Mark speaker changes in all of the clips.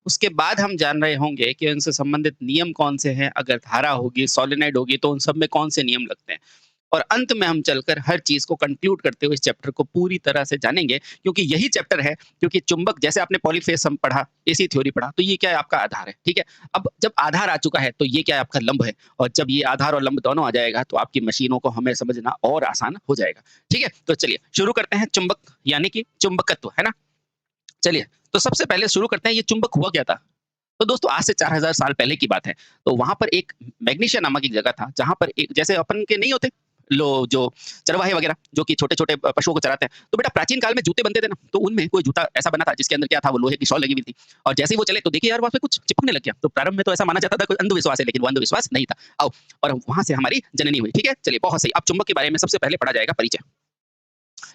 Speaker 1: उसके बाद हम जान रहे होंगे कि उनसे संबंधित नियम कौन से हैं, अगर धारा होगी, सोलेनॉइड होगी तो उन सब में कौन से नियम लगते हैं। और अंत में हम चलकर हर चीज़ को कंक्लूड करते हुए इस चैप्टर को पूरी तरह से जानेंगे, क्योंकि यही चैप्टर है, क्योंकि चुंबक जैसे आपने पॉलीफ़ेज़ हम पढ़ा, एसी थ्योरी पढ़ा, तो ये क्या है आपका आधार है, ठीक है? अब जब आधार आ चुका है तो ये क्या है आपका लंब है, और जब ये आधार और लंब दोनों आ जाएगा तो आपकी मशीनों को हमें समझना और आसान हो जाएगा, ठीक है? तो चलिए शुरू करते हैं चुंबक यानी कि चुंबकत्व, है ना? चलिए, तो सबसे पहले शुरू करते हैं ये चुंबक हुआ क्या था? तो दोस्तों आज से 4000 साल पहले की बात है। तो वहाँ पर एक मैग्नीशिया नामक एक जगह था, जहाँ पर एक जैसे अपन के नहीं होते लो जो चरवाहे वगैरह जो कि छोटे-छोटे पशुओं को चराते हैं। तो बेटा प्राचीन काल में जूते बनते थे ना, तो उनमें कोई जूता ऐसा बना था जिसके अंदर क्या था वो लोहे की शॉल लगी हुई थी। और जैसे ही वो चले तो देखिए यार वहाँ पे कुछ चिपकने लग गया। तो प्रारंभ में तो ऐसा माना जाता था कोई अंधविश्वास है, लेकिन वो अंधविश्वास नहीं था। आओ और वहाँ से हमारी जननी हुई, ठीक है? चलिए बहुत सही। अब चुंबक के बारे में सबसे पहले पढ़ा जाएगा परिचय।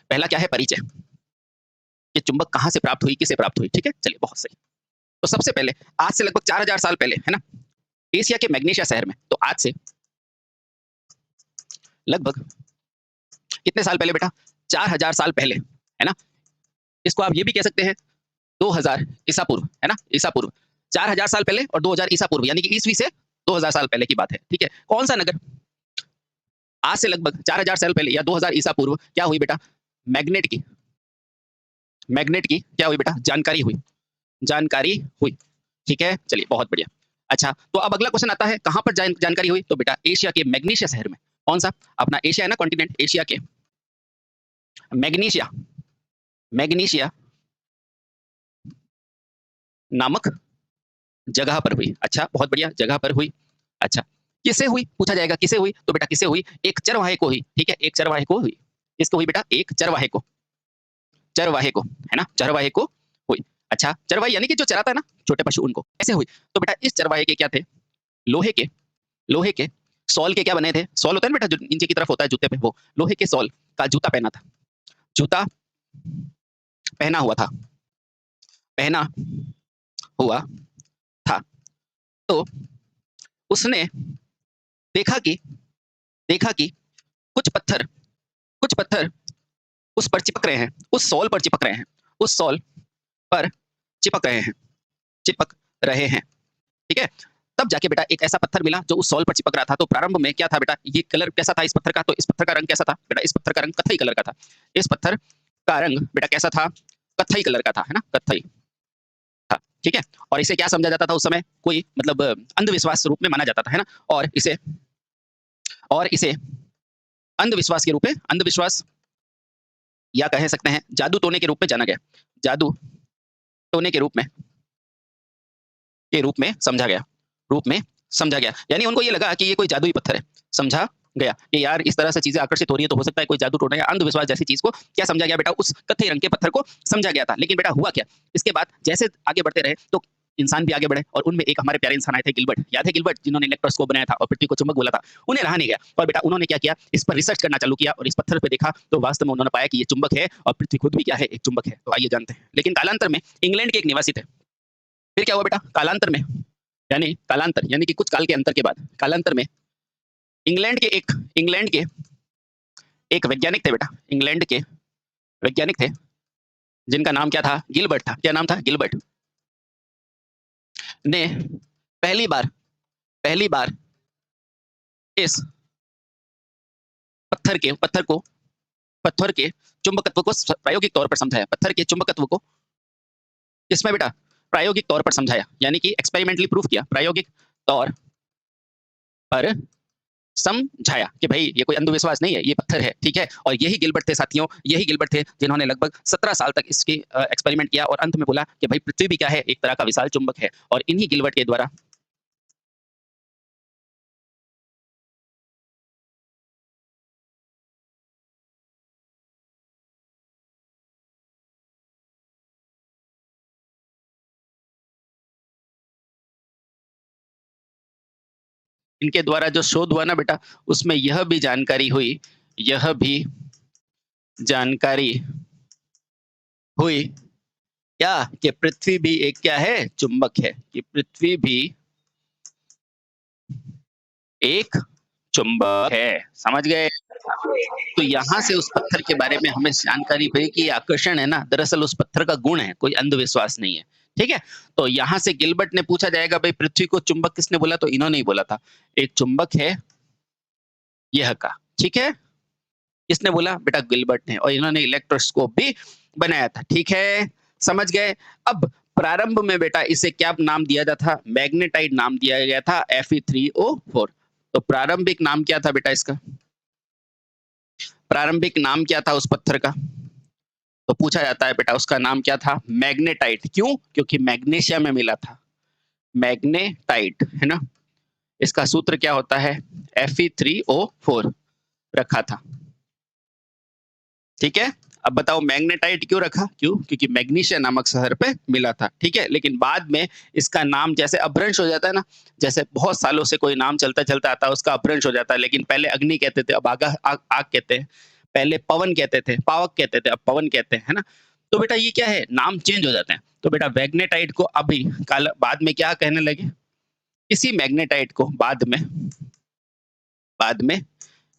Speaker 1: पहला क्या है परिचय, कि चुंबक कहाँ से प्राप्त हुई, किसे प्राप्त हुई, ठीक है? चलिए बहुत सही। तो सबसे पहले आज से लगभग 4000 साल पहले, है ना? एशिया के मैग्नीशिया शहर में, तो आज से लगभग कितने साल पहले बेटा? 4000 साल पहले, है ना? इसको आप ये भी कह सकते हैं 2000 ईसा पूर्व, है ना? ईसा पूर्व 4000 साल पहले और 2000 ईसा पूर्व यानी कि ईसवी से 2000 साल पहले की बात है, ठीक है? कौन सा नगर आज से लगभग 4000 साल पहले या 2000 ईसा पूर्व क्या हुई बेटा? मैग्नेट की मैग्नेट की क्या हुई बेटा? जानकारी हुई, जानकारी हुई, ठीक है? चलिए बहुत बढ़िया। अच्छा, तो अब अगला क्वेश्चन आता है कहाँ पर जानकारी हुई? तो बेटा एशिया के मैग्नीशिया शहर में। कौन-सा? अपना एशिया है ना कॉन्टिनेंट, एशिया के मैग्नीशिया मैग्नीशिया नामक जगह पर हुई। अच्छा, बहुत बढ़िया जगह पर हुई। अच्छा, किससे हुई? पूछा जाएगा किससे हुई? तो बेटा किससे हुई? एक चरवाहे को हुई, ठीक है? एक चरवाहे को हुई। किसको हुई बेटा? एक चरवाहे को, चरवाहे को, है ना? चरवाहे को हुई। अच्छा, चरवाहे यानी कि जो चराता है ना छोटे पशु उनको, कैसे हुई? तो बेटा इस चरवाहे के क्या थे? लोहे के लोहे के सॉल के क्या बने थे? सॉल होता है ना बेटा जो नीचे की तरफ होता है जूते पे वो, लोहे के सॉल का जूता पहना था। जूता पहना हुआ था, पहना हुआ था। तो उसने देखा कि देखा कि कुछ पत्थर कुछ पत्थर उस पर चिपक रहे हैं, उस सॉल पर चिपक रहे हैं, उस सॉल पर चिपक रहे हैं, चिपक रहे हैं, ठीक है? तब जाके बेटा एक ऐसा पत्थर मिला जो उस सॉल पर चिपक रहा था। तो प्रारंभ में क्या था बेटा? ये कलर कैसा था इस पत्थर का? तो इस पत्थर का रंग कैसा था? बेटा इस पत्थर का रंग कत्थई कलर का था। इस पत्थर का रंग बेटा कैसा था? कत्थई कलर का था, है ना? कत्थई था, ठीक है? और इसे क्या समझा जाता था उस समय? कोई मतलब अंधविश्वास रूप में माना जाता था, है ना? और इसे अंधविश्वास के रूप में अंधविश्वास या कह सकते हैं जादू टोने के रूप में जाना गया। जादू टोने के रूप में समझा गया, रूप में समझा गया। यानी उनको ये लगा कि ये कोई जादुई पत्थर है, समझा गया कि यार इस तरह से चीजें आकर्षित हो रही है तो हो सकता है कोई जादू टोना या अंधविश्वास जैसी चीज को क्या समझा गया बेटा? उस कत्थई रंग के पत्थर को समझा गया था। लेकिन बेटा हुआ क्या? इसके बाद जैसे आगे बढ़ते रहे तो इंसान भी आगे बढ़े, और उनमें एक हमारे प्यारे इंसान आए थे गिलबर्ट, याद है गिलबर्ट जिन्होंने इलेक्ट्रोस्कोप बनाया था और पृथ्वी को चुंबक बोला था। उन्हें रहा नहीं गया और बेटा उन्होंने क्या किया? इस पर रिसर्च करना चालू किया और इस पत्थर पे देखा तो वास्तव में उन्होंने पाया कि ये चुंबक है और पृथ्वी खुद भी क्या है? एक चुंबक है। तो आइए जानते हैं। लेकिन कालांतर में इंग्लैंड के एक निवासी थे। फिर क्या हुआ बेटा? कालांतर यानी कि कुछ काल के अंतर के बाद कालांतर में इंग्लैंड के एक वैज्ञानिक थे बेटा। इंग्लैंड के वैज्ञानिक थे जिनका नाम क्या था? गिलबर्ट था। क्या नाम था? गिलबर्ट ने पहली बार इस पत्थर के चुंबकत्व को प्रायोगिक तौर पर समझाया। पत्थर के चुंबकत्व को किसमें बेटा? प्रायोगिक तौर पर समझाया, यानी कि एक्सपेरिमेंटली प्रूफ किया, प्रायोगिक तौर पर समझाया कि भाई ये कोई अंधविश्वास नहीं है, ये पत्थर है, ठीक है? और यही गिलबर्ट थे साथियों, यही गिलबर्ट थे जिन्होंने लगभग 17 साल तक इसकी एक्सपेरिमेंट किया और अंत में बोला कि भाई पृथ्वी भी क्या है? एक तरह का विशाल चुंबक है। और इन्हीं गिलबर्ट के द्वारा इनके द्वारा जो शोध हुआ ना बेटा, उसमें यह भी जानकारी हुई क्या? कि पृथ्वी भी एक क्या है? चुंबक है। कि पृथ्वी भी एक चुंबक है। समझ गए? तो यहाँ से उस पत्थर के बारे में हमें जानकारी हुई कि आकर्षण है ना, दरअसल उस पत्थर का गुण है, कोई अंधविश्वास नहीं है। ठीक है? तो यहाँ से गिलबर्ट ने पूछा जाएगा भाई पृथ्वी को चुंबक किसने बोला? तो इन्होंने ही बोला था। एक चुंबक है यह का, ठीक है? किसने बोला? बेटा गिलबर्ट ने, और इन्होंने इलेक्ट्रोस्कोप भी बनाया था, ठीक है? समझ गए? अब प्रारंभ में बेटा इसे क्या नाम दिया जाता था? मैग्नेटाइट नाम दिया गया था Fe3O4। तो प्रारंभिक नाम क्या था बेटा इसका? प्रारंभिक नाम क्या था उस पत्थर का? तो पूछा जाता है बेटा उसका नाम क्या था? मैग्नेटाइट। क्यों? क्योंकि मैग्नीशियम में मिला था। मैग्नेटाइट, है ना? इसका सूत्र क्या होता है? Fe3O4 रखा था। ठीक है? अब बताओ मैग्नेटाइट क्यों रखा? क्यों? क्योंकि मैग्नीशिया नामक शहर पे मिला था। ठीक है? लेकिन बाद में इसका नाम जैसे अपभ्रंश हो जाता है ना, जैसे बहुत सालों से कोई नाम चलता-चलता आता है, उसका अपभ्रंश हो जाता है। लेकिन पहले अग्नि कहते थे, अब आग कहते हैं। पहले पवन कहते थे, पावक कहते थे, अब पवन कहते हैं, है ना? तो बेटा ये क्या है? नाम चेंज हो जाते हैं। तो बेटा मैग्नेटाइट को अभी बाद में क्या कहने लगे? इसी मैग्नेटाइट को बाद में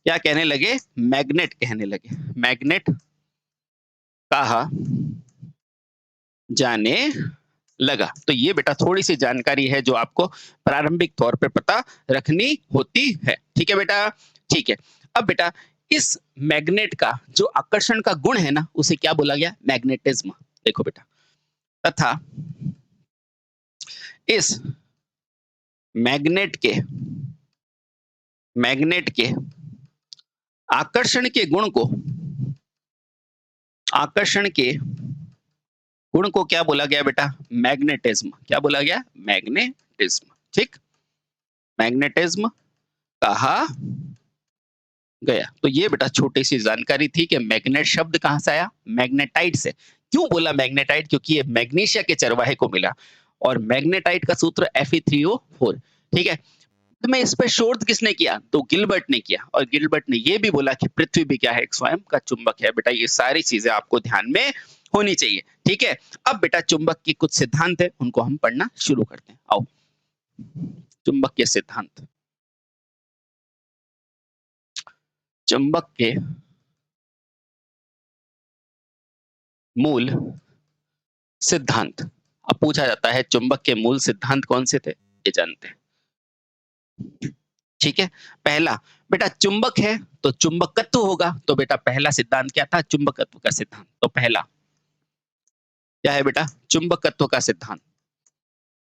Speaker 1: क्या कहने लगे? मैग्नेट कहने लगे। मैग्नेट कहा जाने लगा। तो ये बेटा थोड़ी सी जानकारी है जो आपको प्रारंभिक तौर पे पता रखनी होती है। ठीक है बेटा? ठीक है। अब बेटा इस मैग्नेट का जो आकर्षण का गुण है ना, उसे क्या बोला गया? मैग्नेटिज्म। देखो बेटा, तथा इस मैग्नेट के आकर्षण के गुण को क्या बोला गया बेटा? मैग्नेटिज्म। क्या बोला गया? मैग्नेटिज्म। ठीक? मैग्नेटिज्म कहा गया। तो ये बेटा छोटी सी जानकारी थी कि मैग्नेट शब्द कहां से आया? मैग्नेटाइट से। क्यों बोला मैग्नेटाइट? क्योंकि ये मैग्नीशिया के चरवाहे को मिला, और मैग्नेटाइट का सूत्र Fe3O4। ठीक है? तो मैं इस पर शोध किसने किया? तो गिलबर्ट ने किया, और गिलबर्ट ने ये भी बोला कि पृथ्वी भी क्या है? एक स्वयं का चुंबक है। बेटा ये सारी चीजें आपको ध्यान में होनी चाहिए। ठीक है? अब बेटा चुंबक के कुछ सिद्धांत है, उनको हम पढ़ना शुरू करते हैं। आओ, चुंबक के सिद्धांत। चुंबक के मूल सिद्धांत। अब पूछा जाता है चुंबक के मूल सिद्धांत कौन से थे? ये जानते हैं। ठीक है? पहला बेटा चुंबक है तो चुंबकत्व होगा। तो बेटा पहला सिद्धांत क्या था? चुंबकत्व का सिद्धांत। तो पहला क्या है बेटा? चुंबकत्व का सिद्धांत।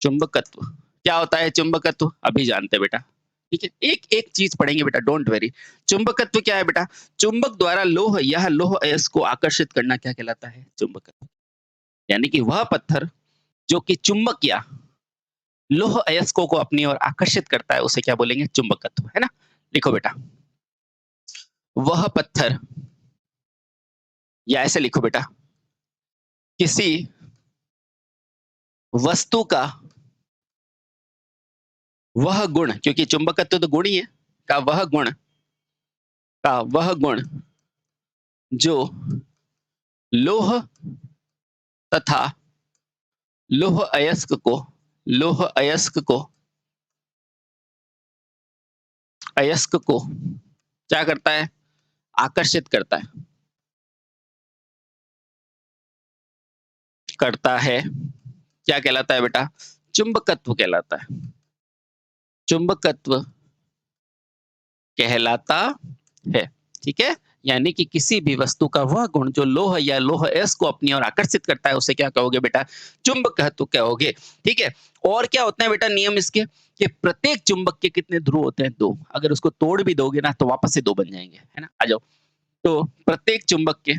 Speaker 1: चुंबकत्व क्या होता है? चुंबकत्व अभी जानते हैं बेटा। ठीक है? एक एक चीज पढ़ेंगे बेटा, डोंट वेरी। चुंबकत्व क्या है बेटा? चुंबक द्वारा लौह अयस्क को आकर्षित करना क्या कहलाता है? चुंबकत्व। यानी कि वह पत्थर जो कि चुंबक या लौह अयस्कों को अपनी ओर आकर्षित करता है, उसे क्या बोलेंगे? चुंबकत्व, है ना? लिखो बेटा, वह पत्थर, या ऐसे लिखो बेटा, किसी वस्तु का वह गुण, क्योंकि चुंबकत्व तो गुण ही है, वह गुण जो लौह तथा लौह अयस्क को क्या करता है? आकर्षित करता है। क्या कहलाता है बेटा? चुंबकत्व कहलाता है। चुंबकत्व कहलाता है। ठीक है? यानी कि किसी भी वस्तु का वह गुण जो लौह या लौह अयस्क को अपनी ओर आकर्षित करता है, उसे क्या कहोगे बेटा? चुंबकत्व कहोगे। ठीक है? और क्या होता है बेटा नियम इसके? कि प्रत्येक चुंबक के कितने ध्रुव होते हैं? 2। अगर उसको तोड़ भी दोगे ना तो वापस से 2 बन जाएंगे, है ना? आ जाओ। तो प्रत्येक चुंबक के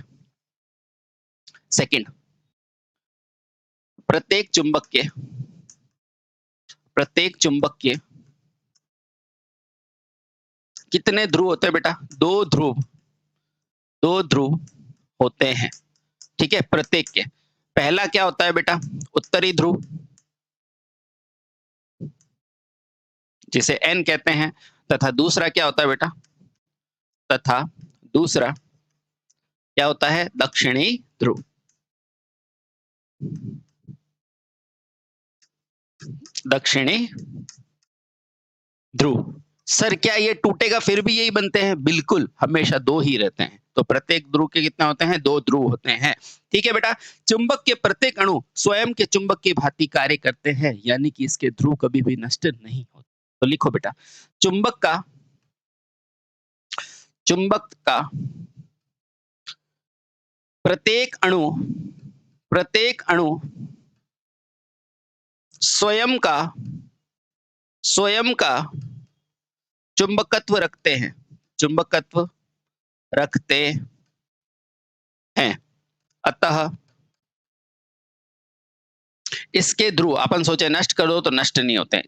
Speaker 1: कितने ध्रुव होते हैं बेटा? 2 ध्रुव होते हैं। ठीक है? प्रत्येक के। पहला क्या होता है बेटा? उत्तरी ध्रुव, जिसे N कहते हैं, तथा दूसरा क्या होता है बेटा? दूसरा क्या होता है? दक्षिणी ध्रुव। दक्षिणी ध्रुव। सर क्या ये टूटेगा फिर भी यही बनते हैं? बिल्कुल, हमेशा 2 ही रहते हैं। तो प्रत्येक ध्रुव के कितने होते हैं? 2 ध्रुव होते हैं। ठीक है बेटा, चुंबक के प्रत्येक अणु स्वयं के चुंबक की भांति कार्य करते हैं, यानी कि इसके ध्रुव कभी भी नष्ट नहीं होते। तो लिखो बेटा, चुंबक का प्रत्येक अणु स्वयं का चुंबकत्व रखते हैं। अतः इसके ध्रुव, अपन सोचे नष्ट कर दो तो नष्ट नहीं होते हैं।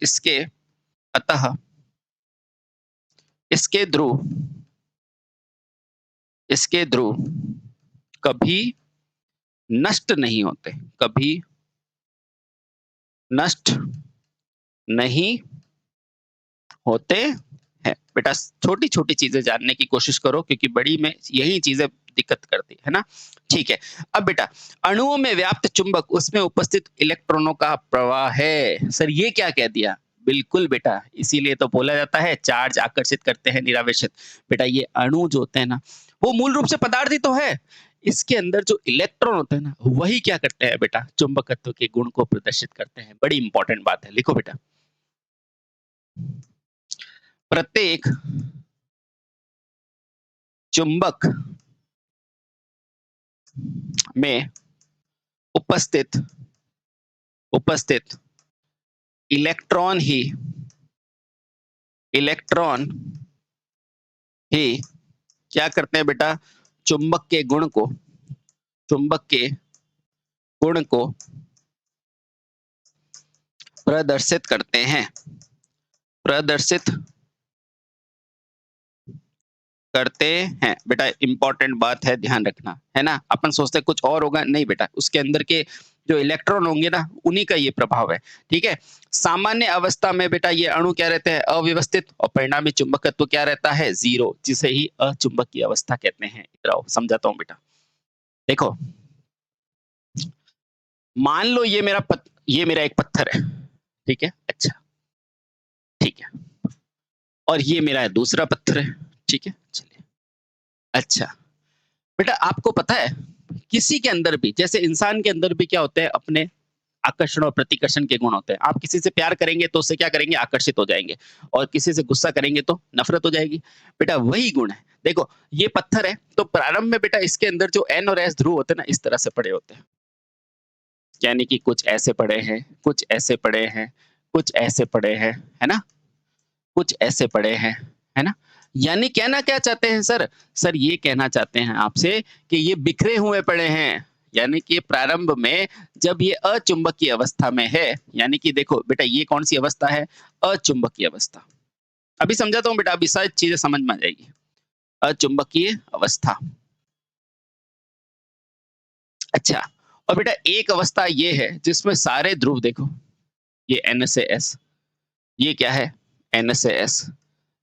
Speaker 1: अतः इसके ध्रुव कभी नष्ट नहीं होते, कभी नष्ट नहीं होते हैं। बेटा छोटी छोटी चीजें जानने की कोशिश करो, क्योंकि बड़ी में यही चीजें दिक्कत करती है ना। ठीक है, अब बेटा अणुओं में व्याप्त चुंबक उसमें उपस्थित इलेक्ट्रॉनों का प्रवाह है। सर ये क्या कह दिया? बिल्कुल बेटा, इसीलिए तो बोला जाता है चार्ज आकर्षित करते हैं निरावेशित। बेटा ये अणु जो होते हैं ना, वो मूल रूप से पदार्थ ही तो है। इसके अंदर जो इलेक्ट्रॉन होते हैं ना, वही क्या करते हैं बेटा? चुंबकत्व के गुण को प्रदर्शित करते हैं। बड़ी इंपॉर्टेंट बात है, लिखो बेटा। प्रत्येक चुंबक में उपस्थित इलेक्ट्रॉन ही क्या करते हैं बेटा? चुंबक के गुण को प्रदर्शित करते हैं, बेटा इंपॉर्टेंट बात है, ध्यान रखना है ना। अपन सोचते हैं कुछ और होगा, नहीं बेटा, उसके अंदर के जो इलेक्ट्रॉन होंगे ना, उन्हीं का ये प्रभाव है। ठीक है, सामान्य अवस्था में बेटा ये अणु क्या रहते हैं? अव्यवस्थित, और परिणामी चुंबकत्व क्या रहता है? 0, जिसे ही अचुंबकीय अवस्था कहते हैं। इधर आओ समझाता हूं बेटा। देखो मान लो ये मेरा एक पत्थर है, ठीक है, अच्छा ठीक है, और ये मेरा दूसरा पत्थर है, ठीक है, चलिए, अच्छा बेटा आपको पता है किसी के अंदर भी, जैसे इंसान के अंदर भी क्या होते हैं? अपने आकर्षण और प्रतिकर्षण के गुण होते हैं। आप किसी से प्यार करेंगे तो उससे क्या करेंगे? आकर्षित हो जाएंगे, और किसी से गुस्सा करेंगे तो नफरत हो जाएगी। बेटा वही गुण है। देखो ये पत्थर है, तो प्रारंभ में बेटा इसके अंदर जो N और S ध्रुव होते हैं ना, इस तरह से पड़े होते हैं, यानी कि कुछ ऐसे पड़े हैं, कुछ ऐसे पड़े हैं, कुछ ऐसे पड़े हैं, है ना, कुछ ऐसे पड़े हैं, है ना। यानी कहना क्या चाहते हैं सर? सर ये कहना चाहते हैं आपसे कि ये बिखरे हुए पड़े हैं, यानी कि प्रारंभ में जब ये अचुंबकीय अवस्था में है, यानी कि देखो बेटा ये कौन सी अवस्था है? अचुंबकीय अवस्था। अभी समझाता हूं बेटा, अभी सारी चीजें समझ में आ जाएगी। अचुंबकीय अवस्था, अच्छा, और बेटा एक अवस्था ये है जिसमें सारे ध्रुव, देखो ये N से S, ये क्या है? N से S,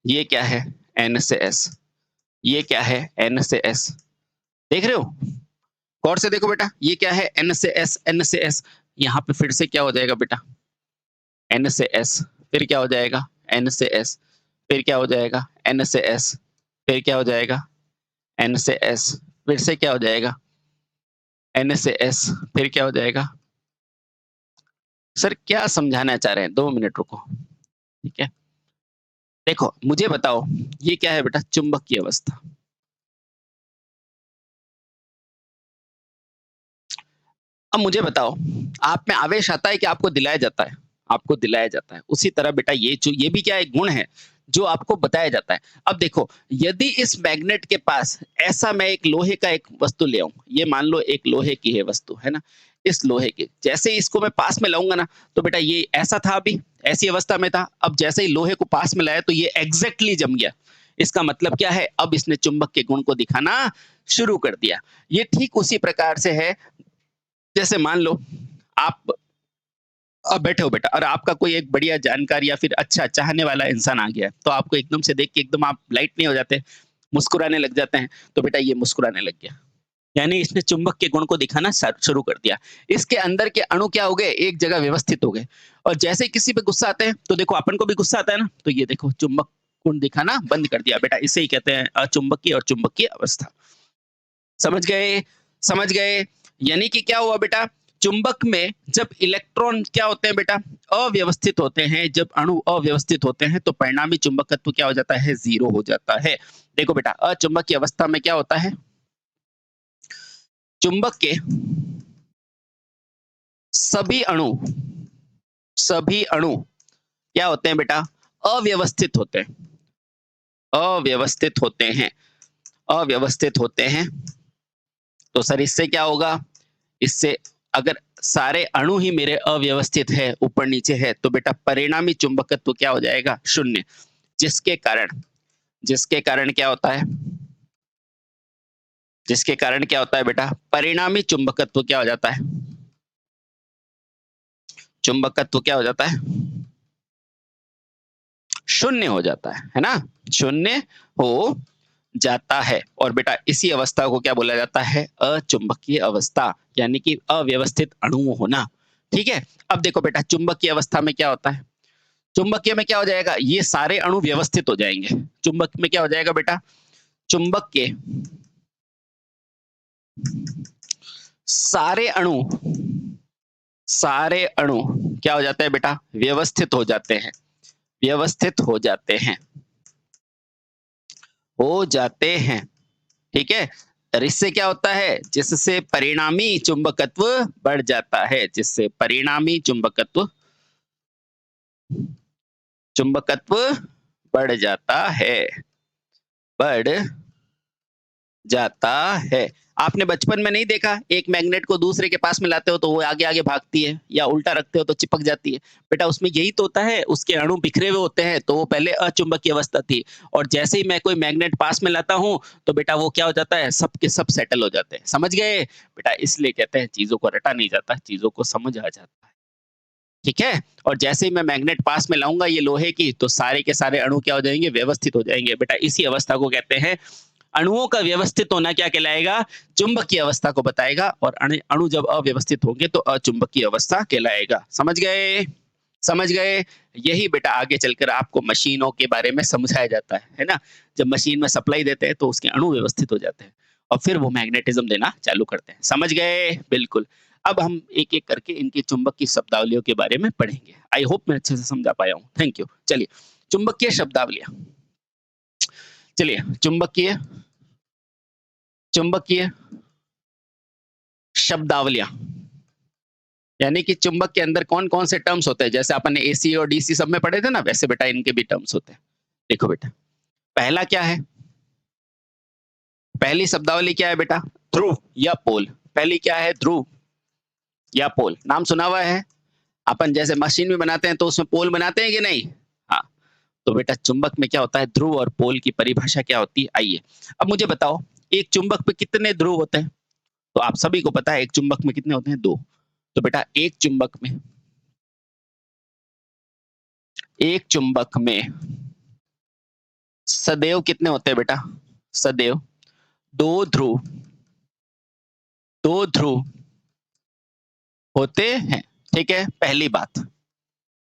Speaker 1: ये क्या है? N से S, ये क्या है? N से S, देख रहे हो? गौर से देखो बेटा, ये क्या है? N से S, N से S, यहाँ पे फिर से क्या हो जाएगा बेटा? N से S, फिर क्या हो जाएगा? N से S, फिर क्या हो जाएगा? N से S, फिर क्या हो जाएगा? N से S, फिर से क्या हो जाएगा? N से S, फिर क्या हो जाएगा? सर क्या समझाना चाह रहे हैं? 2 मिनट रुको, ठीक है। देखो मुझे बताओ ये क्या है बेटा? चुंबकीय अवस्था। अब मुझे बताओ, आप में आवेश आता है कि आपको दिलाया जाता है? आपको दिलाया जाता है। उसी तरह बेटा ये भी क्या एक गुण है जो आपको बताया जाता है। अब देखो यदि इस मैग्नेट के पास ऐसा, मैं एक लोहे का एक वस्तु ले आऊं, ये मान लो एक लोहे की है वस्तु, है ना, इस लोहे के जैसे इसको मैं पास में लाऊंगा ना, तो बेटा ये ऐसा था, अभी ऐसी अवस्था में था, अब जैसे ही लोहे को पास में लाया तो ये एग्जैक्टली जम गया। इसका मतलब क्या है? अब इसने चुंबक के गुण को दिखाना शुरू कर दिया। ये ठीक उसी प्रकार से है जैसे मान लो आप बैठे हो बेटा, और आपका कोई एक बढ़िया जानकार या फिर अच्छा चाहने वाला इंसान आ गया है, तो आपको एकदम से देख के एकदम आप लाइट नहीं हो जाते, मुस्कुराने लग जाते हैं। तो बेटा ये मुस्कुराने लग गया, यानी इसने चुंबक के गुण को दिखाना शुरू कर दिया। इसके अंदर के अणु क्या हो गए? एक जगह व्यवस्थित हो गए, और जैसे किसी पे गुस्सा आते हैं तो देखो अपन को भी गुस्सा आता है ना, तो ये देखो चुंबक गुण दिखाना बंद कर दिया। बेटा इसे ही कहते हैं अचुंबकीय और चुंबकीय अवस्था। समझ गए? समझ गए? यानी कि क्या हुआ बेटा, चुंबक में जब इलेक्ट्रॉन क्या होते हैं बेटा, अव्यवस्थित होते हैं, जब अणु अव्यवस्थित होते हैं तो परिणामी चुंबकत्व क्या हो जाता है, 0 हो जाता है। देखो बेटा, अचुंबकीय अवस्था में क्या होता है, चुंबक के सभी अणु क्या होते हैं बेटा, अव्यवस्थित होते हैं, अव्यवस्थित होते हैं, अव्यवस्थित होते हैं। तो सर इससे क्या होगा, इससे अगर सारे अणु ही मेरे अव्यवस्थित है, ऊपर नीचे है, तो बेटा परिणामी चुंबकत्व क्या हो जाएगा, शून्य। जिसके कारण क्या होता है, जिसके कारण क्या होता है बेटा, परिणामी चुंबकत्व क्या हो जाता है, चुंबकत्व क्या हो जाता है, शून्य हो जाता है ना, शून्य हो जाता है। और बेटा इसी अवस्था को क्या बोला जाता है, अचुंबकीय अवस्था, यानी कि अव्यवस्थित अणु होना। ठीक है, अब देखो बेटा चुंबकीय अवस्था में क्या होता है, चुंबकीय में क्या हो जाएगा, ये सारे अणु व्यवस्थित हो जाएंगे। चुंबक में क्या हो जाएगा बेटा, चुंबक के सारे अणु, सारे अणु क्या हो जाते हैं बेटा, व्यवस्थित हो जाते हैं, व्यवस्थित हो जाते हैं, हो जाते हैं। ठीक है, और इससे क्या होता है, जिससे परिणामी चुंबकत्व बढ़ जाता है, जिससे परिणामी चुंबकत्व चुंबकत्व बढ़ जाता है, बढ़ जाता है। आपने बचपन में नहीं देखा, एक मैग्नेट को दूसरे के पास में लाते हो तो वो आगे आगे भागती है, या उल्टा रखते हो तो चिपक जाती है। बेटा उसमें यही तो होता है, उसके अणु बिखरे हुए होते हैं, तो वो पहले अचुंबकीय अवस्था थी, और जैसे ही मैं कोई मैग्नेट पास में लाता हूं तो बेटा वो क्या हो जाता है, सब के सब सेटल हो जाते हैं। समझ गए बेटा, इसलिए कहते हैं चीजों को रटा नहीं जाता, चीजों को समझ आ जाता है। ठीक है, और जैसे ही मैं मैग्नेट पास में लाऊंगा ये लोहे की, तो सारे के सारे अणु क्या हो जाएंगे, व्यवस्थित हो जाएंगे। बेटा इसी अवस्था को कहते हैं, अणुओं का व्यवस्थित होना क्या कहलाएगा, चुंबकीय अवस्था को बताएगा, और अणु जब अव्यवस्थित होंगे तो अचुंबकीय अवस्था कहलाएगा। समझ गए? समझ गए? यही बेटा आगे चलकर आपको मशीनों के बारे में समझाया जाता है ना। जब मशीन में सप्लाई देते हैं तो उसके अणु व्यवस्थित हो जाते हैं, और फिर वो मैग्नेटिज्म देना चालू करते हैं। समझ गए? बिल्कुल। अब हम एक एक करके इनकी चुंबक की शब्दावलियों के बारे में पढ़ेंगे। आई होप मैं अच्छे से समझा पाया हूँ। Thank you. चलिए, चुंबकीय शब्दावलियां। चलिए, चुंबकीय चुंबकीय शब्दावलियां, यानी कि चुंबक के अंदर कौन कौन से टर्म्स होते हैं, जैसे अपन ने एसी और डीसी सब में पढ़े थे ना, वैसे बेटा इनके भी टर्म्स होते हैं। देखो बेटा, पहला क्या है, पहली शब्दावली क्या है बेटा, ध्रुव या पोल। पहली क्या है, ध्रुव या पोल। नाम सुना हुआ है, अपन जैसे मशीन में बनाते हैं तो उसमें पोल बनाते हैं कि नहीं। हाँ, तो बेटा चुंबक में क्या होता है, ध्रुव और पोल की परिभाषा क्या होती है। आइए अब मुझे बताओ, एक चुंबक पे कितने ध्रुव होते हैं। तो आप सभी को पता है एक चुंबक में कितने होते हैं, दो। तो बेटा एक चुंबक में सदैव कितने होते हैं बेटा, सदैव दो ध्रुव, दो ध्रुव होते हैं। ठीक है, पहली बात,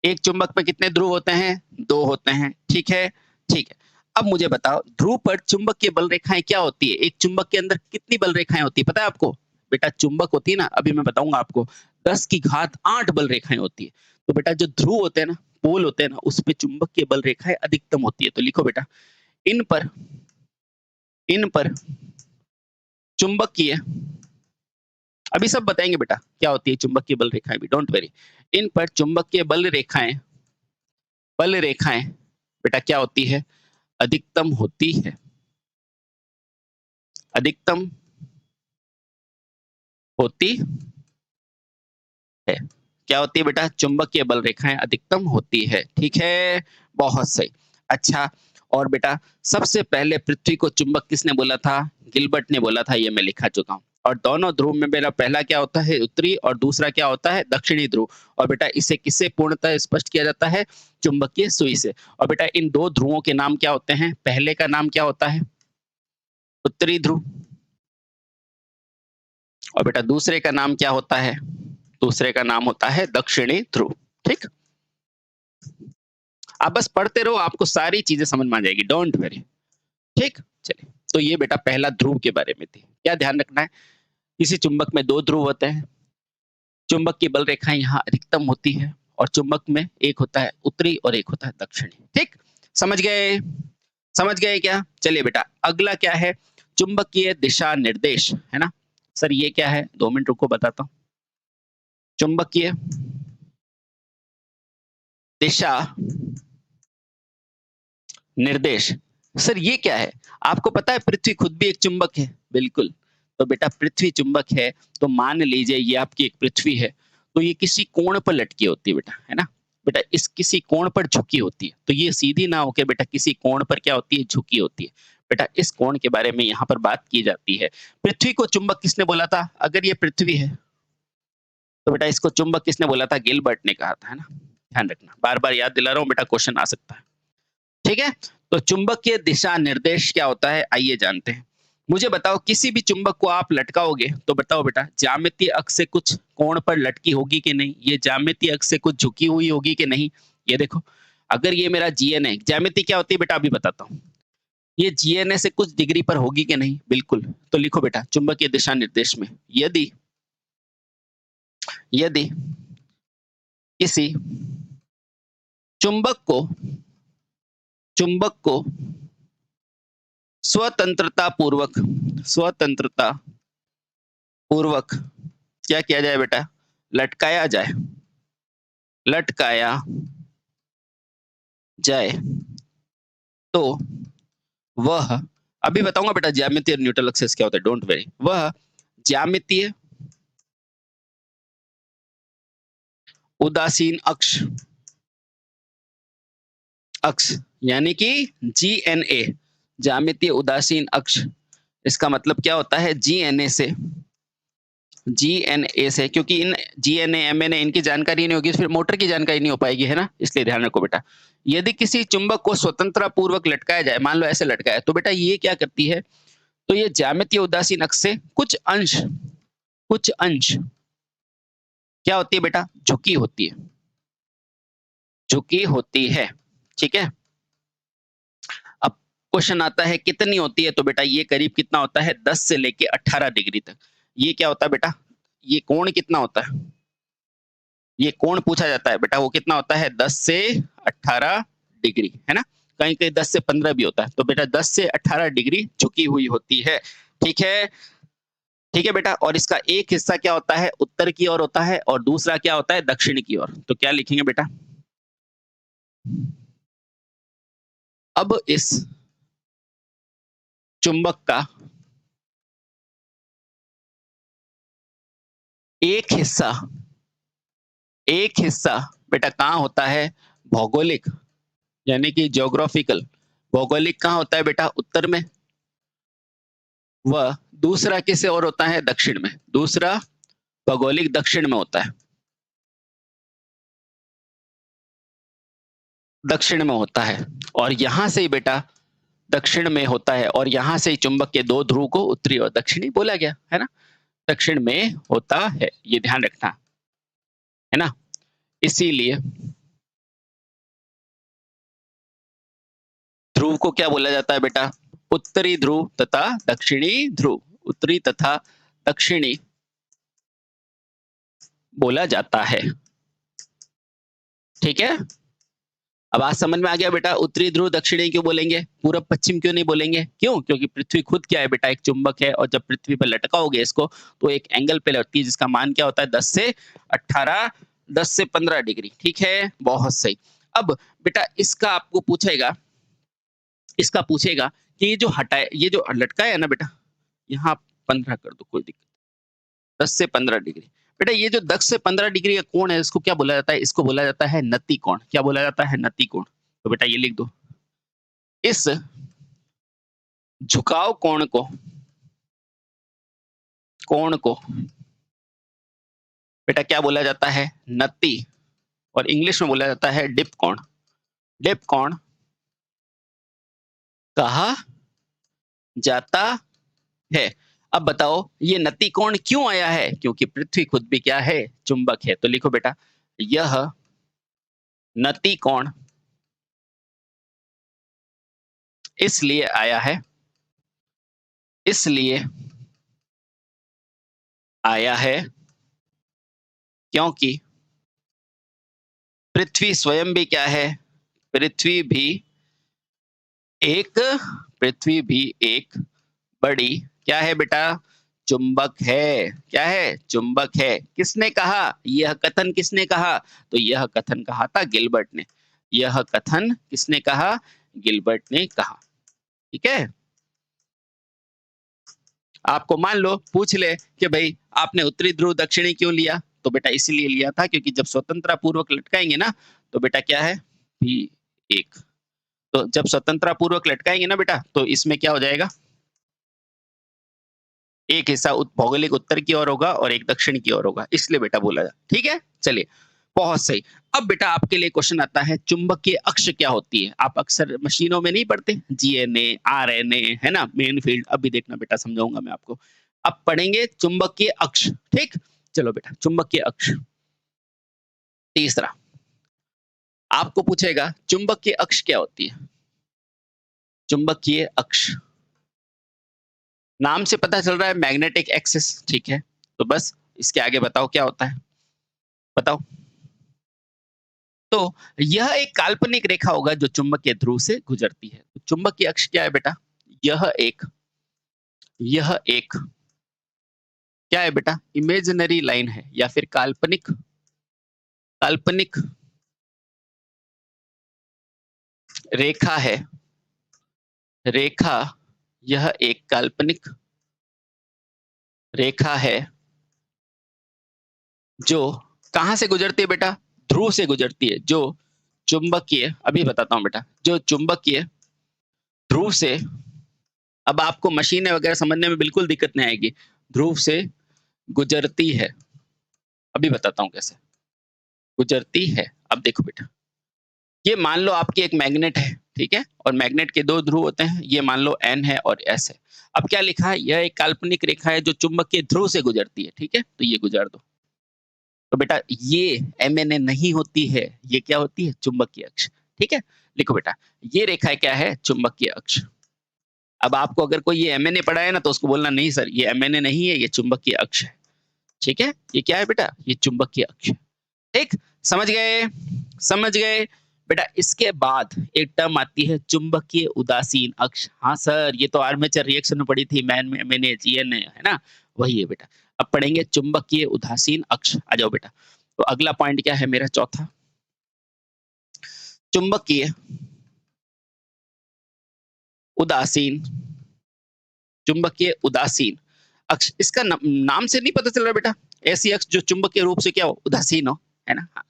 Speaker 1: एक चुंबक में कितने ध्रुव होते हैं, दो होते हैं। ठीक है, ठीक है। अब मुझे बताओ, ध्रुव पर चुंबक की बल रेखाएं क्या होती है, एक चुंबक के अंदर कितनी बल रेखाएं होती है पता है आपको। बेटा चुंबक होती है ना, अभी मैं बताऊंगा आपको, 10⁸ बल रेखाएं होती है। तो बेटा जो ध्रुव होते हैं ना, पोल होते हैं ना, उस पे चुंबक की बल रेखाएं अधिकतम होती है। तो लिखो बेटा, इन पर इन पर चुंबकीय, अभी सब बताएंगे बेटा क्या होती है चुंबकीय बल रेखाएं भी, डोंट वेरी। इन पर चुंबकीय बल रेखाएं बेटा क्या होती है, अधिकतम होती है, अधिकतम होती है। क्या होती है बेटा, चुंबकीय बल रेखाएं अधिकतम होती है। ठीक है, बहुत सही। अच्छा, और बेटा सबसे पहले पृथ्वी को चुंबक किसने बोला था, गिलबर्ट ने बोला था, ये मैं लिखा चुका हूँ। और दोनों ध्रुव में मेरा पहला क्या होता है, उत्तरी, और दूसरा क्या होता है, दक्षिणी ध्रुव। और बेटा इसे किससे पूर्णतः स्पष्ट किया जाता है, चुंबकीय सुई से। और बेटा इन दो ध्रुवों के नाम क्या होते हैं, पहले का नाम क्या होता है, उत्तरी ध्रुव, और बेटा दूसरे का नाम क्या होता है, दूसरे का नाम होता है दक्षिणी ध्रुव। ठीक, आप बस पढ़ते रहो, आपको सारी चीजें समझ में आ जाएगी, डोंट वेरी। ठीक, चलिए, तो ये बेटा पहला ध्रुव के बारे में थी। क्या ध्यान रखना है? किसी चुंबक में 2 ध्रुव होते हैं। चुंबक की बल रेखाएँ यहाँ अधिकतम होती है और चुंबक में एक होता है उत्तरी और एक होता है दक्षिणी। ठीक? समझ गए? समझ गए क्या? चलिए बेटा, अगला क्या है? चुंबकीय दिशा निर्देश, है ना? सर ये क्या है? 2 मिनट रुको बताता हूँ। चुंबकीय दिशा निर्देश। सर ये क्या है? आपको पता है पृथ्वी खुद भी एक चुंबक है। बिल्कुल। तो बेटा पृथ्वी चुंबक है, तो मान लीजिए ये आपकी एक पृथ्वी है, तो ये किसी कोण पर लटकी होती है बेटा, है ना? बेटा इस किसी कोण पर झुकी होती है, तो ये सीधी ना होके बेटा किसी कोण पर क्या होती है? झुकी होती है। बेटा इस कोण के बारे में यहाँ पर बात की जाती है। पृथ्वी को चुंबक किसने बोला था? अगर ये पृथ्वी है, तो बेटा इसको चुंबक किसने बोला था? गिलबर्ट ने कहा था, है ना? ध्यान रखना। बार-बार याद दिला रहा हूँ बेटा, क्वेश्चन आ सकता है। ठीक है? तो चुंबकीय दिशा निर्देश क्या होता है? आइए जानते हैं। मुझे बताओ किसी भी चुंबक को आप लटकाओगे तो बताओ बेटा ज्यामितीय अक्ष से कुछ कोण पर लटकी होगी कि नहीं? ये ज्यामितीय अक्ष से कुछ झुकी हुई होगी कि नहीं? ये देखो, अगर ये मेरा जीएन है, ज्यामिति क्या होती है बेटा अभी बताता हूँ। ये जीएनए से कुछ डिग्री पर होगी कि नहीं? बिल्कुल। तो लिखो बेटा चुंबकीय दिशा निर्देश में यदि यदि किसी चुंबक को चुंबक को स्वतंत्रता पूर्वक क्या किया जाए बेटा? लटकाया जाए, लटकाया जाए, तो वह, अभी बताऊंगा बेटा ज्यामितीय और न्यूट्रल एक्सिस क्या होता है, डोंट वरी। वह ज्यामितीय उदासीन अक्ष अक्ष यानी कि जीएनए, ज्यामितीय उदासीन अक्ष, इसका मतलब क्या होता है? जीएनए से, क्योंकि इन जीएनए एमएनए इनकी जानकारी नहीं होगी, फिर मोटर की जानकारी नहीं हो पाएगी, है ना? इसलिए ध्यान रखो बेटा। यदि किसी चुंबक को स्वतंत्रता पूर्वक लटकाया जाए, मान लो ऐसे लटकाया, तो बेटा ये क्या करती है? तो ये ज्यामितीय उदासीन अक्ष से कुछ अंश क्या होती है बेटा? झुकी होती है, झुकी होती है। ठीक है? अब क्वेश्चन आता है कितनी होती है? तो बेटा ये करीब कितना होता है? 10 से लेके 18 डिग्री तक। ये क्या होता है बेटा? ये कोण कितना होता है? ये कोण पूछा जाता है बेटा, वो कितना होता है? 10 से 18 डिग्री, है ना? कहीं कहीं 10 से 15 भी होता है। तो बेटा 10 से 18 डिग्री झुकी हुई होती है। ठीक है? ठीक है बेटा। और इसका एक हिस्सा क्या होता है? उत्तर की ओर होता है और दूसरा क्या होता है? दक्षिण की ओर। तो क्या लिखेंगे बेटा? अब इस चुंबक का एक हिस्सा बेटा कहाँ होता है? भौगोलिक, यानी कि ज्योग्राफिकल। भौगोलिक कहाँ होता है बेटा? उत्तर में। वह दूसरा किसे और होता है? दक्षिण में। दूसरा भौगोलिक दक्षिण में होता है, दक्षिण में होता है। और यहां से ही बेटा दक्षिण में होता है, और यहां से ही चुंबक के 2 ध्रुव को उत्तरी और दक्षिणी बोला गया, है ना? दक्षिण में होता है, ये ध्यान रखना, है ना? इसीलिए ध्रुव को क्या बोला जाता है बेटा? उत्तरी ध्रुव तथा दक्षिणी ध्रुव। उत्तरी तथा दक्षिणी बोला जाता है। ठीक है? अब आज समझ में आ गया बेटा, उत्तरी ध्रुव दक्षिणी क्यों बोलेंगे, पूरब पश्चिम क्यों नहीं बोलेंगे? क्यों? क्योंकि पृथ्वी खुद क्या है बेटा? एक चुंबक है, और जब पृथ्वी पर लटकाओगे इसको, तो एक एंगल पे लगती है जिसका मान क्या होता है? 10 से 15 डिग्री। ठीक है? बहुत सही। अब बेटा इसका पूछेगा कि ये जो लटकाया है ना बेटा, यहाँ 15 कर दो, कोई दिक्कत। 10 से 15 डिग्री। बेटा ये जो 10 से 15 डिग्री का कोण है, इसको क्या बोला जाता है? इसको बोला जाता है नति कोण। क्या बोला जाता है? नति कोण। तो बेटा ये लिख दो। इस झुकाव कोण को बेटा क्या बोला जाता है? नति। और इंग्लिश में बोला जाता है डिप कोण। डिप कोण कहा जाता है। अब बताओ ये नति कोण क्यों आया है? क्योंकि पृथ्वी खुद भी क्या है? चुंबक है। तो लिखो बेटा यह नति कोण इसलिए आया है, इसलिए आया है क्योंकि पृथ्वी स्वयं भी क्या है? पृथ्वी भी एक पृथ्वी भी एक बड़ी क्या है बेटा? चुंबक है। क्या है? चुंबक है। किसने कहा? यह कथन किसने कहा? तो यह कथन कहा था गिलबर्ट ने। यह कथन किसने कहा? गिलबर्ट ने कहा। ठीक है? आपको मान लो पूछ ले कि भाई आपने उत्तरी ध्रुव दक्षिणी क्यों लिया? तो बेटा इसीलिए लिया था क्योंकि जब स्वतंत्रता पूर्वक लटकाएंगे ना तो बेटा क्या है? भी एक। तो जब स्वतंत्रता पूर्वक लटकाएंगे ना बेटा तो इसमें क्या हो जाएगा? एक हिस्सा भौगोलिक उत्तर की ओर होगा और एक दक्षिण की ओर होगा, इसलिए बेटा बोला जा। ठीक है, चलिए बहुत सही। अब बेटा आपके लिए क्वेश्चन आता है चुंबकीय अक्ष क्या होती है? आप अक्सर मशीनों में नहीं पढ़ते, जीएनए आरएनए है ना, मेन फील्ड। अभी देखना बेटा समझाऊंगा मैं आपको। अब पढ़ेंगे चुंबकीय अक्ष। ठीक, चलो बेटा चुंबकीय अक्ष। तीसरा आपको पूछेगा चुंबकीय अक्ष क्या होती है? चुंबकीय अक्ष नाम से पता चल रहा है मैग्नेटिक एक्सिस। ठीक है, तो बस इसके आगे बताओ क्या होता है? बताओ। तो यह एक काल्पनिक रेखा होगा जो चुंबकीय ध्रुव से गुजरती है। तो चुंबकीय अक्ष क्या है बेटा? यह एक क्या है बेटा? इमेजिनरी लाइन है या फिर काल्पनिक काल्पनिक रेखा है। रेखा यह एक काल्पनिक रेखा है जो कहां से गुजरती है बेटा? ध्रुव से गुजरती है। जो चुंबकीय, अभी बताता हूं बेटा, जो चुंबकीय ध्रुव से, अब आपको मशीनें वगैरह समझने में बिल्कुल दिक्कत नहीं आएगी, ध्रुव से गुजरती है। अभी बताता हूं कैसे गुजरती है। अब देखो बेटा, ये मान लो आपकी एक मैग्नेट है, ठीक है, और मैग्नेट के दो ध्रुव होते हैं, ये मान लो एन है और एस है। अब क्या लिखा है? यह एक काल्पनिक रेखा है जो चुंबकीय ध्रुव से गुजरती है। ठीक है, तो ये गुजार दो। तो बेटा ये एम एन ए नहीं होती है, ये क्या होती है? चुंबकीय अक्ष। ठीक है, लिखो बेटा, ये रेखा क्या है? चुंबकीय अक्ष। अब आपको अगर कोई ये एम एन ए पढ़ा है ना तो उसको बोलना नहीं सर ये एम एन ए नहीं है, ये चुंबकीय अक्ष है। ठीक है, ये क्या है बेटा? ये चुंबकीय अक्ष। ठीक, समझ गए? समझ गए बेटा। इसके बाद एक टर्म आती है चुंबकीय उदासीन अक्ष। हाँ सर, ये तो आर्मेचर रिएक्शन में पड़ी थी, मैंने जीएनए है ना, वही है बेटा। अब पढ़ेंगे चुंबकीय उदासीन अक्ष। आ जाओ बेटा। तो अगला पॉइंट क्या है मेरा? चौथा, चुंबकीय उदासीन चुंबकीय उदासीन अक्ष। इसका नाम से नहीं पता चल रहा बेटा, ऐसी अक्ष जो चुंबकीय रूप से क्या हो? उदासीन हो, है ना। हाँ,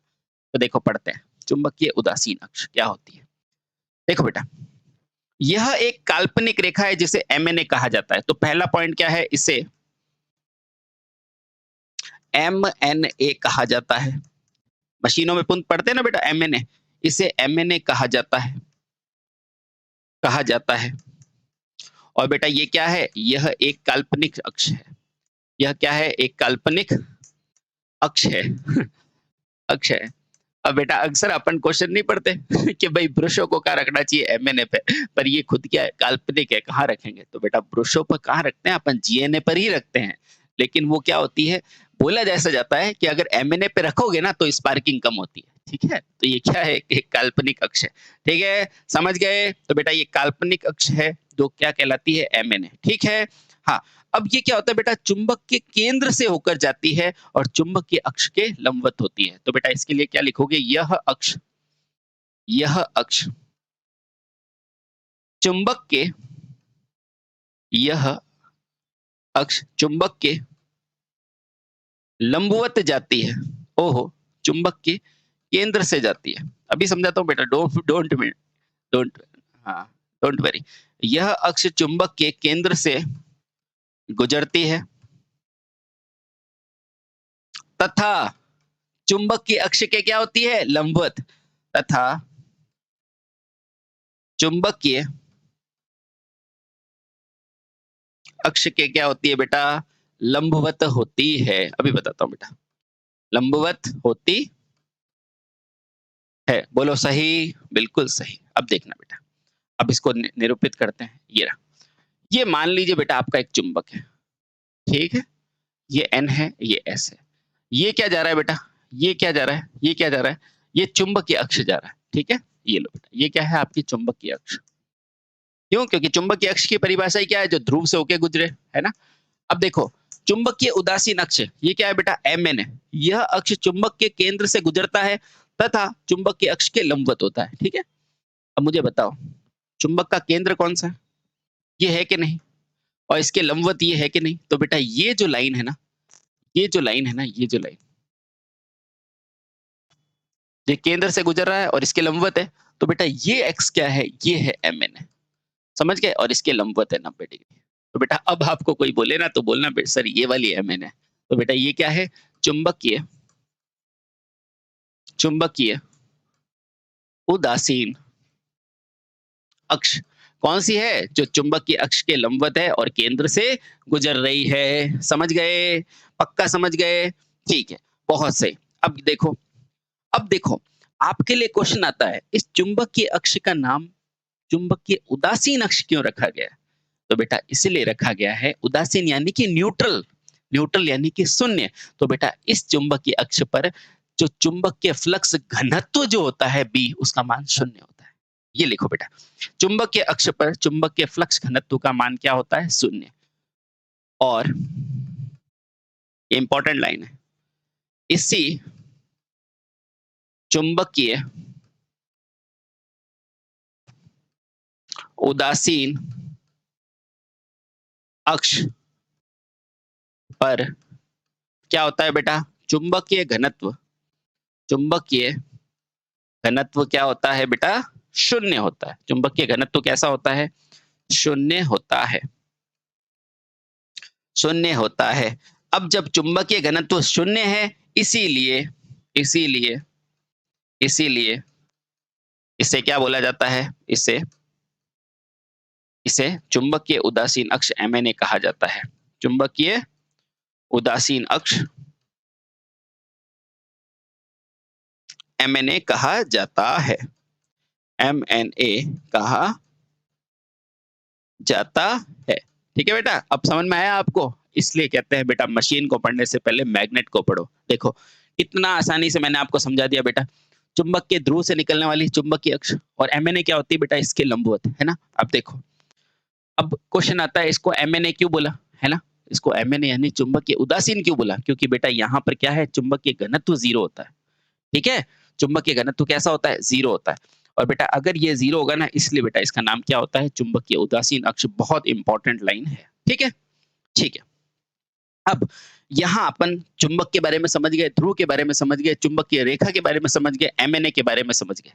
Speaker 1: तो देखो पढ़ते हैं चुंबकीय उदासीन अक्ष क्या होती है। देखो बेटा, यह एक काल्पनिक रेखा है जिसे एमएनए कहा जाता है। तो पहला पॉइंट क्या है? इसे एमएनए कहा जाता है। मशीनों में पढ़ते हैं ना बेटा एमएनए, इसे एमएनए कहा जाता है। और बेटा ये क्या है? यह एक काल्पनिक अक्ष है। यह क्या है? एक काल्पनिक अक्ष है। अक्ष है। अब बेटा अक्सर अपन क्वेश्चन नहीं पढ़ते कि भाई ब्रशों को कहाँ रखना चाहिए एमएनए पे, पर ये खुद क्या है? काल्पनिक है, कहाँ रखेंगे? तो बेटा ब्रशों पर कहाँ रखते हैं? अपन जीएनए पर ही रखते हैं। लेकिन वो क्या होती है, बोला जैसा जाता है कि अगर एमएनए पे रखोगे ना तो स्पार्किंग कम होती है। ठीक है, तो ये क्या है? एक काल्पनिक अक्ष है। ठीक है, समझ गए? तो बेटा ये काल्पनिक अक्ष है जो क्या कहलाती है? एमएनए। ठीक है, हाँ। अब ये क्या होता है बेटा? चुंबक के केंद्र से होकर जाती है और चुंबक के अक्ष के लंबवत होती है। तो बेटा इसके लिए क्या लिखोगे? यह अक्ष चुंबक के यह अक्ष चुंबक के लंबवत जाती है। ओहो, चुंबक के केंद्र से जाती है। अभी समझाता हूँ बेटा, डोंट हाँ डोंट वरी। यह अक्ष चुंबक के केंद्र से गुजरती है तथा चुंबक की अक्ष के क्या होती है? लंबवत। तथा चुंबकीय अक्ष के क्या होती है बेटा? लंबवत होती है। अभी बताता हूं बेटा, लंबवत होती है। बोलो सही, बिल्कुल सही। अब देखना बेटा, अब इसको निरूपित करते हैं। ये रहा, ये मान लीजिए बेटा आपका एक चुंबक है, ठीक है। ये N है, ये S है। ये क्या जा रहा है बेटा? ये क्या जा रहा है? ये क्या जा रहा है? ये चुंबकीय अक्ष जा रहा है, ठीक है? ये लो बेटा, ये क्या है आपकी चुंबकीय अक्ष। क्यों? क्योंकि चुंबकीय अक्ष की परिभाषा ही क्या है? जो ध्रुव से होके गुजरे, है ना? अब देखो, चुंबकीय उदासीन अक्ष, ये क्या है बेटा? Mn है। यह अक्ष चुंबक के केंद्र से गुजरता है तथा चुंबकीय अक्ष के लंबवत होता है, ठीक है? अब मुझे बताओ, चुंबक का केंद्र कौन सा है? ये है कि नहीं? और इसके लंबवत ये है कि नहीं? तो बेटा ये जो लाइन है ना, ये जो लाइन है ना, ये जो लाइन, ये केंद्र से गुजर रहा है और इसके लंबवत है, तो बेटा ये एक्स क्या है? ये है Mn है। समझ गए? और इसके लंबवत है 90 डिग्री। तो बेटा अब आपको कोई बोले ना तो बोलना सर ये वाली Mn है। तो बेटा ये क्या है? चुंबकीय चुंबकीय उदासीन अक्ष। कौन सी है? जो चुंबकीय अक्ष के लंबवत है और केंद्र से गुजर रही है। समझ गए? पक्का समझ गए? ठीक है, बहुत सही। अब देखो आपके लिए क्वेश्चन आता है, इस चुंबकीय अक्ष का नाम चुंबकीय उदासीन अक्ष क्यों रखा गया है? तो बेटा इसलिए रखा गया है, उदासीन यानी कि न्यूट्रल, न्यूट्रल यानी कि शून्य। तो बेटा इस चुंबकीय अक्ष पर जो चुंबकीय फ्लक्स घनत्व जो होता है बी, उसका मान शून्य होता है। ये लिखो बेटा, चुंबकीय अक्ष पर चुंबकीय फ्लक्स घनत्व का मान क्या होता है? शून्य। और ये इंपॉर्टेंट लाइन है, इसी चुंबकीय उदासीन अक्ष पर क्या होता है बेटा? चुंबकीय घनत्व, चुंबकीय घनत्व क्या होता है बेटा? शून्य होता है। चुंबकीय घनत्व कैसा होता है? शून्य होता है, शून्य होता है। अब जब चुंबकीय घनत्व शून्य है, इसीलिए इसीलिए इसीलिए इसे क्या बोला जाता है? इसे इसे चुंबकीय उदासीन अक्ष Mna कहा जाता है। चुंबकीय उदासीन अक्ष Mna कहा जाता है। Mna कहा जाता है। ठीक है बेटा, अब समझ में आया आपको? इसलिए कहते हैं बेटा मशीन को पढ़ने से पहले मैग्नेट को पढ़ो। देखो इतना आसानी से मैंने आपको समझा दिया बेटा। चुंबक के ध्रुव से निकलने वाली चुंबकीय अक्ष और Mna क्या होती है बेटा? इसके लंबवत, है ना? अब देखो, अब क्वेश्चन आता है, इसको Mna क्यों बोला, है ना? इसको Mna यानी चुंबकीय उदासीन क्यों बोला? क्योंकि बेटा यहाँ पर क्या है? चुंबकीय घनत्व 0 होता है। ठीक है? चुंबकीय घनत्व कैसा होता है? 0 होता है। और बेटा अगर ये 0 होगा ना, इसलिए बेटा इसका नाम क्या होता है? चुंबकीय उदासीन अक्ष। बहुत इंपॉर्टेंट लाइन है। ठीक है? ठीक है। अब यहाँ अपन चुंबक के बारे में समझ गए, ध्रुव के बारे में समझ गए, चुंबकीय रेखा के बारे में समझ गए, Mna के बारे में समझ गए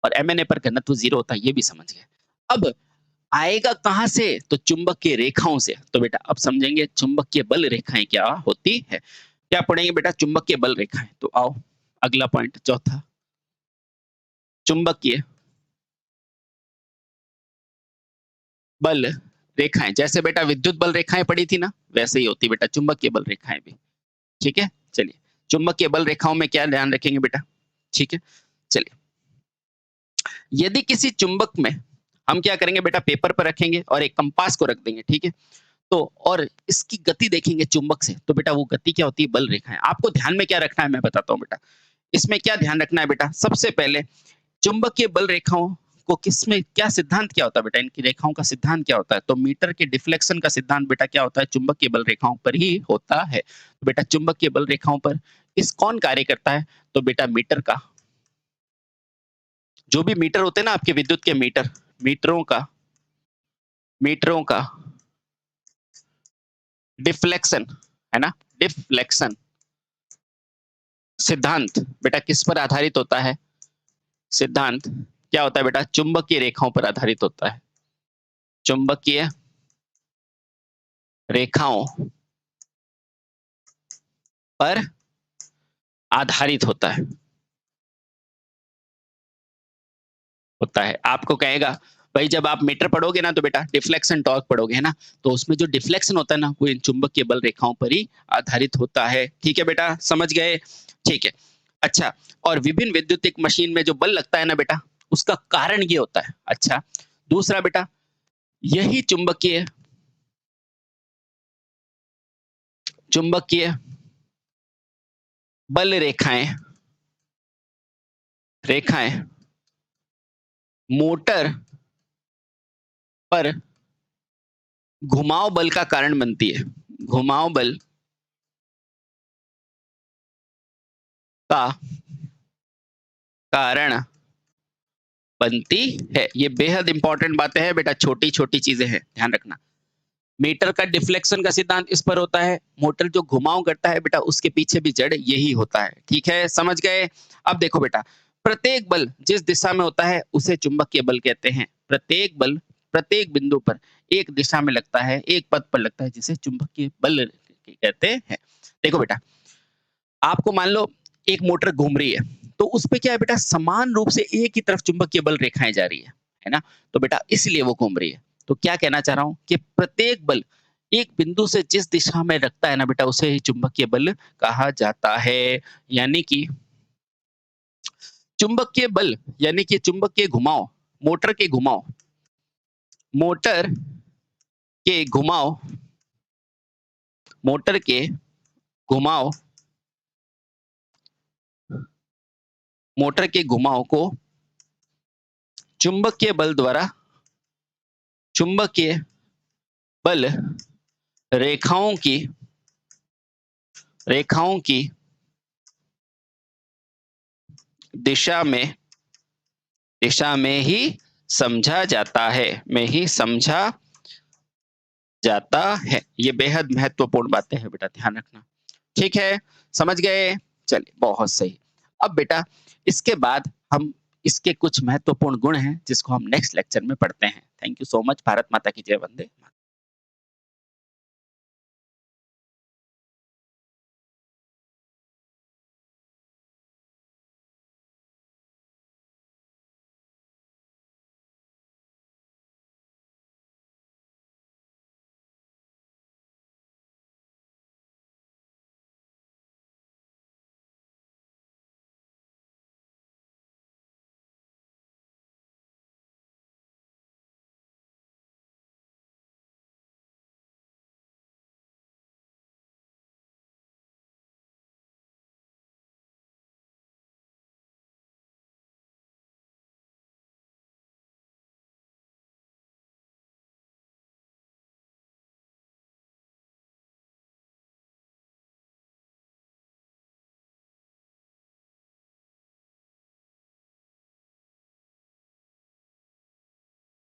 Speaker 1: और Mna पर घनत्व 0 होता है, ये भी समझ गए। अब आएगा कहाँ से? तो चुंबकीय रेखाओं से। तो बेटा अब समझेंगे चुंबकीय बल रेखाएं क्या होती है। क्या पढ़ेंगे बेटा? चुंबकीय बल रेखाएं। तो आओ अगला पॉइंट, चौथा, चुंबकीय बल रेखाएं। जैसे बेटा विद्युत बल रेखाएं पड़ी थी ना, वैसे ही होती बेटा चुंबकीय बल रेखाएं भी। ठीक है? चलिए, चुंबकीय बल रेखाओं में क्या ध्यान रखेंगे बेटा? ठीक है, चलिए, यदि किसी चुंबक में हम क्या करेंगे बेटा? पेपर पर रखेंगे और एक कंपास को रख देंगे। ठीक है? तो और इसकी गति देखेंगे चुंबक से, तो बेटा वो गति क्या होती है? बल रेखाएं। आपको ध्यान में क्या रखना है मैं बताता हूँ बेटा। इसमें क्या ध्यान रखना है बेटा? सबसे पहले चुंबकीय बल रेखाओं को किसमें क्या सिद्धांत क्या होता है बेटा? इनकी रेखाओं का सिद्धांत क्या होता है? तो मीटर के डिफ्लेक्शन का सिद्धांत बेटा क्या होता है? चुंबकीय बल रेखाओं पर ही होता है। तो बेटा चुंबकीय बल रेखाओं पर इस कौन कार्य करता है? तो बेटा मीटर का, जो भी मीटर होते हैं ना आपके विद्युत के मीटर, मीटरों का डिफ्लेक्शन, है ना? डिफ्लेक्शन सिद्धांत बेटा किस पर आधारित होता है? सिद्धांत क्या होता है बेटा? चुंबकीय रेखाओं पर आधारित होता है। चुंबकीय रेखाओं पर आधारित होता है। आपको कहेगा भाई जब आप मीटर पढ़ोगे ना तो बेटा डिफ्लेक्शन टॉर्क पढ़ोगे, है ना? तो उसमें जो डिफ्लेक्शन होता है ना, वो इन चुंबकीय बल रेखाओं पर ही आधारित होता है। ठीक है बेटा, समझ गए? ठीक है। अच्छा, और विभिन्न विद्युतिक मशीन में जो बल लगता है ना बेटा, उसका कारण ये होता है। अच्छा, दूसरा बेटा, यही चुंबकीय बल रेखाएं मोटर पर घुमाव बल का कारण बनती है। घुमाव बल का कारण बनती है। ये बेहद इंपॉर्टेंट बातें हैं बेटा, छोटी छोटी चीजें हैं, ध्यान रखना। मीटर का डिफ्लेक्शन का सिद्धांत इस पर होता है। मोटर जो घुमाव करता है बेटा, उसके पीछे भी जड़ यही होता है। ठीक है, समझ गए। अब देखो बेटा, प्रत्येक बल जिस दिशा में होता है उसे चुंबकीय बल कहते हैं। प्रत्येक बल प्रत्येक बिंदु पर एक दिशा में लगता है, एक पथ पर लगता है, जिसे चुंबकीय बल कहते हैं। देखो बेटा, आपको मान लो एक मोटर घूम रही है, तो उस पे क्या है बेटा, समान रूप से एक ही तरफ चुंबकीय बल रेखाएं जा रही है ना। तो बेटा इसलिए वो घूम रही है। तो क्या कहना चाह रहा हूं कि प्रत्येक बल एक बिंदु से जिस दिशा में रखता है ना बेटा, उसे ही चुंबकीय बल कहा जाता है। यानी कि चुंबकीय बल यानी कि चुंबकीय घुमाव, मोटर के घुमाव मोटर के घुमाव मोटर के घुमाव मोटर के घुमाव को चुंबकीय बल द्वारा चुंबकीय बल रेखाओं की दिशा में ही समझा जाता है। ये बेहद महत्वपूर्ण बातें हैं बेटा, ध्यान रखना। ठीक है, समझ गए। चलिए, बहुत सही। अब बेटा इसके बाद हम इसके कुछ महत्वपूर्ण गुण हैं जिसको हम नेक्स्ट लेक्चर में पढ़ते हैं। Thank you so much. Bharat माता की जय। वंदे मातरम।